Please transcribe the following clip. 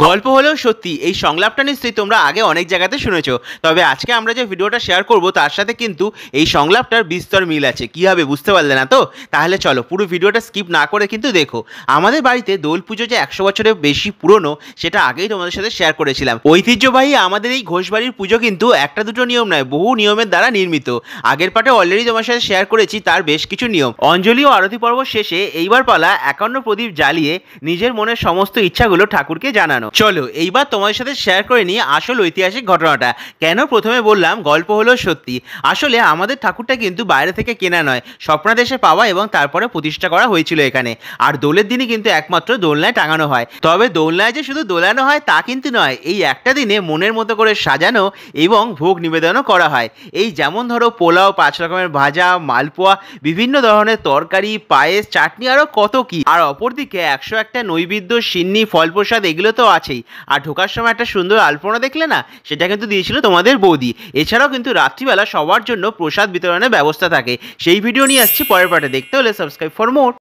গল্প হলেও সত্যি এই সংলাপটা নিশ্চয়ই তোমরা আগে অনেক জায়গাতে শুনেছো। তবে আজকে আমরা যে ভিডিওটা শেয়ার করব তার সাথে কিন্তু এই সংলাপটার বিস্তর মিল আছে। কীভাবে বুঝতে পারলে না তো? তাহলে চলো পুরো ভিডিওটা স্কিপ না করে কিন্তু দেখো। আমাদের বাড়িতে দোল পুজো যে 100 বছরের বেশি পুরনো সেটা আগেই তোমাদের সাথে শেয়ার করেছিলাম। ঐতিহ্যবাহী আমাদের এই ঘোষবাড়ির পুজো কিন্তু একটা দুটো নিয়ম নয়, বহু নিয়মের দ্বারা নির্মিত। আগের পার্টে অলরেডি তোমার সাথে শেয়ার করেছি তার বেশ কিছু নিয়ম। অঞ্জলি ও আরতি পর্ব শেষে এইবার পালা 51 প্রদীপ জ্বালিয়ে নিজের মনের সমস্ত ইচ্ছাগুলো ঠাকুরকে জানানো। চলো এইবার তোমাদের সাথে শেয়ার করে নিয়ে আসল ঐতিহাসিক ঘটনাটা। কেন প্রথমে বললাম গল্প হলো সত্যি, আসলে আমাদের ঠাকুরটা কিন্তু বাইরে থেকে কেনা নয়, স্বপ্নাদেশে পাওয়া এবং তারপরে প্রতিষ্ঠা করা হয়েছিল এখানে। আর দোলের দিনই কিন্তু একমাত্র দোলনায় টাঙানো হয়। তবে দোলনায় যে শুধু দোলানো হয় তা কিন্তু নয়, এই একটা দিনে মনের মতো করে সাজানো এবং ভোগ নিবেদনও করা হয়। এই যেমন ধরো পোলাও, 5 রকমের ভাজা, মালপোয়া, বিভিন্ন ধরনের তরকারি, পায়েস, চাটনি, আরও কত কি। আর অপরদিকে 101টা নৈবেদ্য, সিন্নি, ফল প্রসাদ এগুলো তো আছেই। আর ঢোকার সময় একটা সুন্দর আলপনা দেখলে না, সেটা কিন্তু দিয়েছিল তোমাদের বৌদি। এছাড়াও কিন্তু রাত্রিবেলা সবার জন্য প্রসাদ বিতরণের ব্যবস্থা থাকে। সেই ভিডিও নিয়ে আসছি পরের পার্টে, দেখতে হলে সাবস্ক্রাইব ফর মোর।